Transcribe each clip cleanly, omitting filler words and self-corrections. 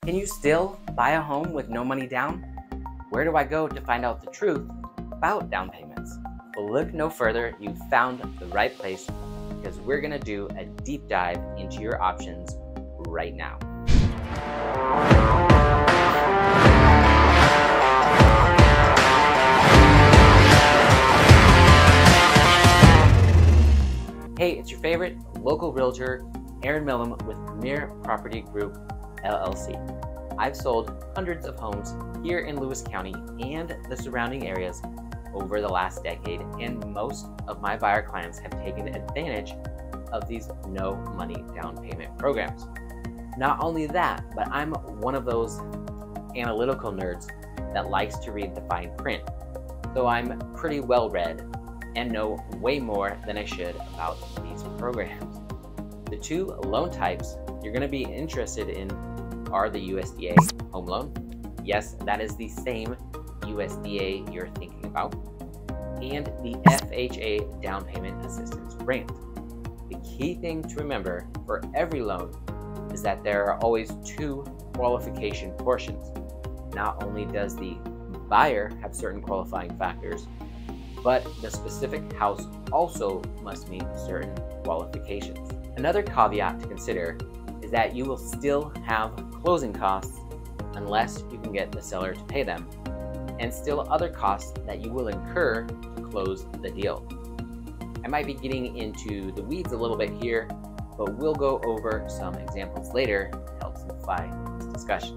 Can you still buy a home with no money down? Where do I go to find out the truth about down payments? Well, look no further, you've found the right place because we're going to do a deep dive into your options right now. Hey, it's your favorite local realtor, Eren Millam with Premier Property Group, LLC. I've sold hundreds of homes here in Lewis County and the surrounding areas over the last decade, and most of my buyer clients have taken advantage of these no money down payment programs. Not only that, but I'm one of those analytical nerds that likes to read the fine print. So I'm pretty well read and know way more than I should about these programs. The two loan types you're going to be interested in are the USDA home loan. Yes, that is the same USDA you're thinking about, and the FHA down payment assistance grant. The key thing to remember for every loan is that there are always two qualification portions. Not only does the buyer have certain qualifying factors, but the specific house also must meet certain qualifications. Another caveat to consider is that you will still have closing costs unless you can get the seller to pay them, and still other costs that you will incur to close the deal. I might be getting into the weeds a little bit here, but we'll go over some examples later to help simplify this discussion.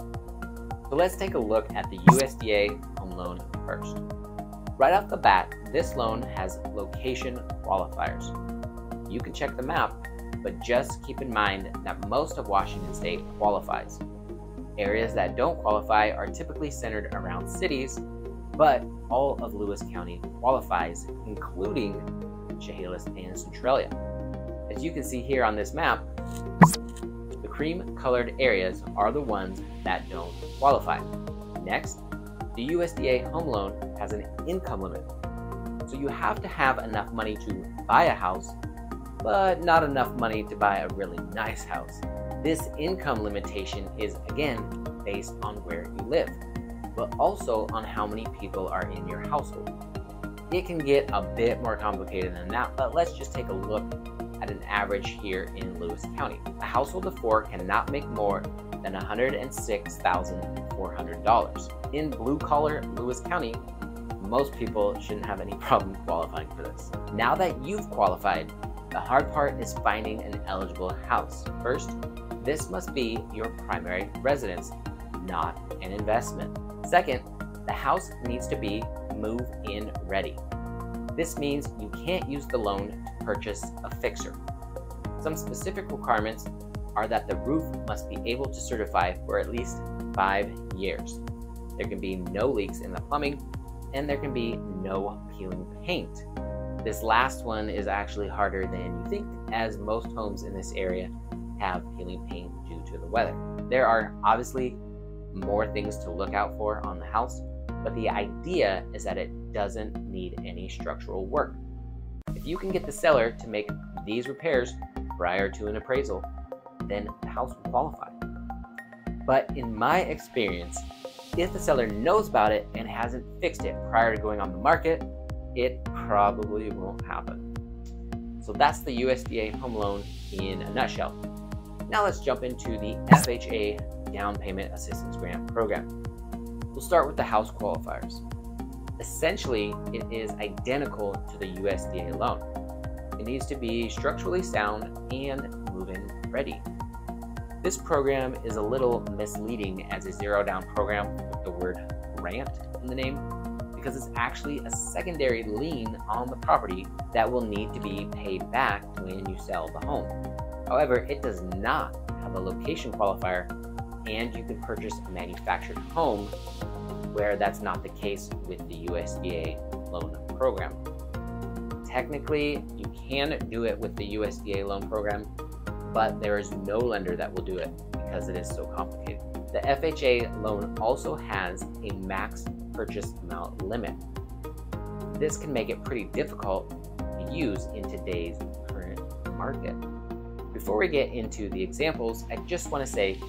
So let's take a look at the USDA home loan first. Right off the bat, this loan has location qualifiers. You can check the map, but just keep in mind that most of Washington State qualifies. Areas that don't qualify are typically centered around cities, but all of Lewis County qualifies, including Chehalis and Centralia. As you can see here on this map, the cream-colored areas are the ones that don't qualify. Next, the USDA home loan has an income limit. So you have to have enough money to buy a house, but not enough money to buy a really nice house. This income limitation is again based on where you live, but also on how many people are in your household. It can get a bit more complicated than that, but let's just take a look at an average here in Lewis County. A household of four cannot make more than $106,400. In blue-collar Lewis County, most people shouldn't have any problem qualifying for this. Now that you've qualified, the hard part is finding an eligible house. First, this must be your primary residence, not an investment. Second, the house needs to be move-in ready. This means you can't use the loan to purchase a fixer. Some specific requirements are that the roof must be able to certify for at least 5 years. There can be no leaks in the plumbing, and there can be no peeling paint. This last one is actually harder than you think, as most homes in this area have peeling paint due to the weather. There are obviously more things to look out for on the house, but the idea is that it doesn't need any structural work. If you can get the seller to make these repairs prior to an appraisal, then the house will qualify. But in my experience, if the seller knows about it and hasn't fixed it prior to going on the market, it probably won't happen. So that's the USDA home loan in a nutshell. Now let's jump into the FHA down payment assistance grant program. We'll start with the house qualifiers. Essentially, it is identical to the USDA loan. It needs to be structurally sound and move-in ready. This program is a little misleading as a zero down program with the word grant in the name, because it's actually a secondary lien on the property that will need to be paid back when you sell the home. However, it does not have a location qualifier, and you can purchase a manufactured home where that's not the case with the USDA loan program. Technically, you can do it with the USDA loan program, but there is no lender that will do it because it is so complicated. The FHA loan also has a max purchase amount limit. This can make it pretty difficult to use in today's current market. Before we get into the examples, I just want to say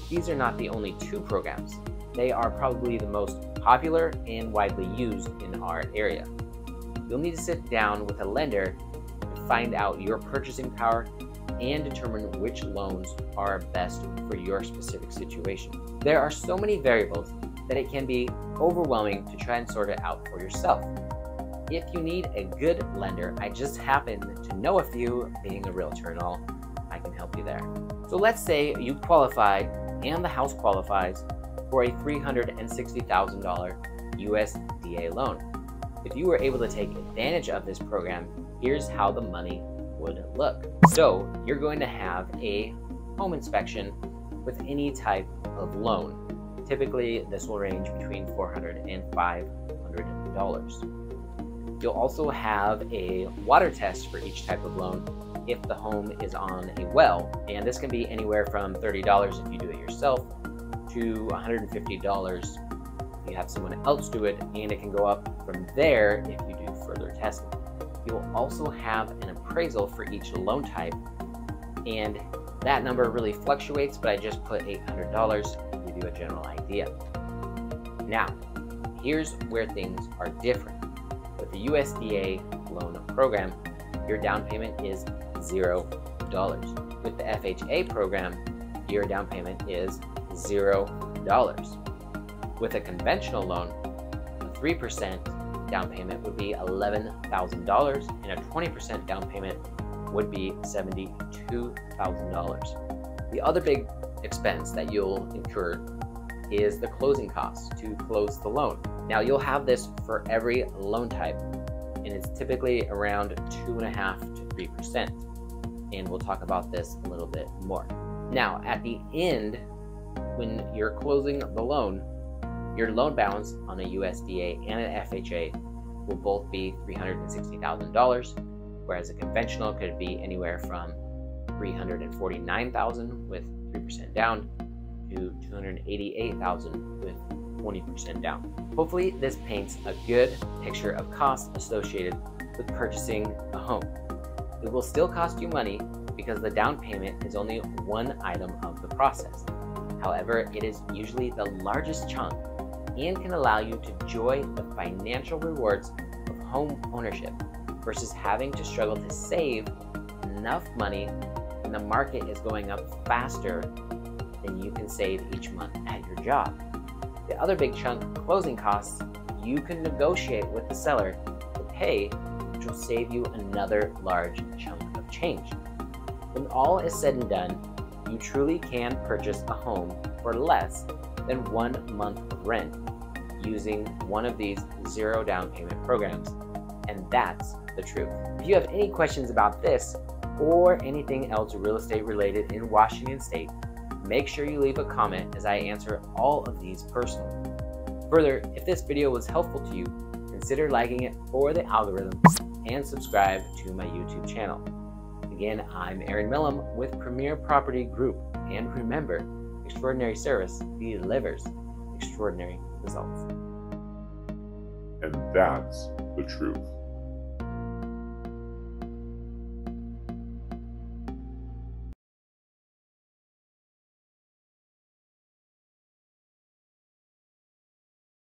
these are not the only two programs. They are probably the most popular and widely used in our area. You'll need to sit down with a lender to find out your purchasing power and determine which loans are best for your specific situation. There are so many variables that it can be overwhelming to try and sort it out for yourself. If you need a good lender, I just happen to know a few, being a realtor and all, I can help you there. So let's say you qualify and the house qualifies for a $360,000 USDA loan. If you were able to take advantage of this program, here's how the money would look. So you're going to have a home inspection with any type of loan. Typically, this will range between $400 and $500. You'll also have a water test for each type of loan if the home is on a well, and this can be anywhere from $30 if you do it yourself to $150 if you have someone else do it, and it can go up from there if you do further testing. You'll also have an appraisal for each loan type, and that number really fluctuates, but I just put $800 to give you a general idea. Now, here's where things are different. With the USDA loan program, your down payment is $0. With the FHA program, your down payment is $0. With a conventional loan, a 3% down payment would be $11,000, and a 20% down payment would be $72,000. The other big expense that you'll incur is the closing costs to close the loan. Now, you'll have this for every loan type, and it's typically around 2.5% to 3%, and we'll talk about this a little bit more. Now, at the end, when you're closing the loan, your loan balance on a USDA and an FHA will both be $360,000, whereas a conventional could be anywhere from $349,000 with 3% down to $288,000 with 20% down. Hopefully, this paints a good picture of costs associated with purchasing a home. It will still cost you money because the down payment is only one item of the process. However, it is usually the largest chunk and can allow you to enjoy the financial rewards of home ownership versus having to struggle to save enough money when the market is going up faster than you can save each month at your job. The other big chunk, closing costs, you can negotiate with the seller to pay, which will save you another large chunk of change. When all is said and done, you truly can purchase a home for less than 1 month of rent using one of these zero down payment programs. And that's the truth. If you have any questions about this or anything else real estate related in Washington State, make sure you leave a comment as I answer all of these personally. Further, if this video was helpful to you, consider liking it for the algorithm and subscribe to my YouTube channel. Again, I'm Eren Millam with Premier Property Group, and remember, extraordinary service delivers extraordinary results. And that's the truth.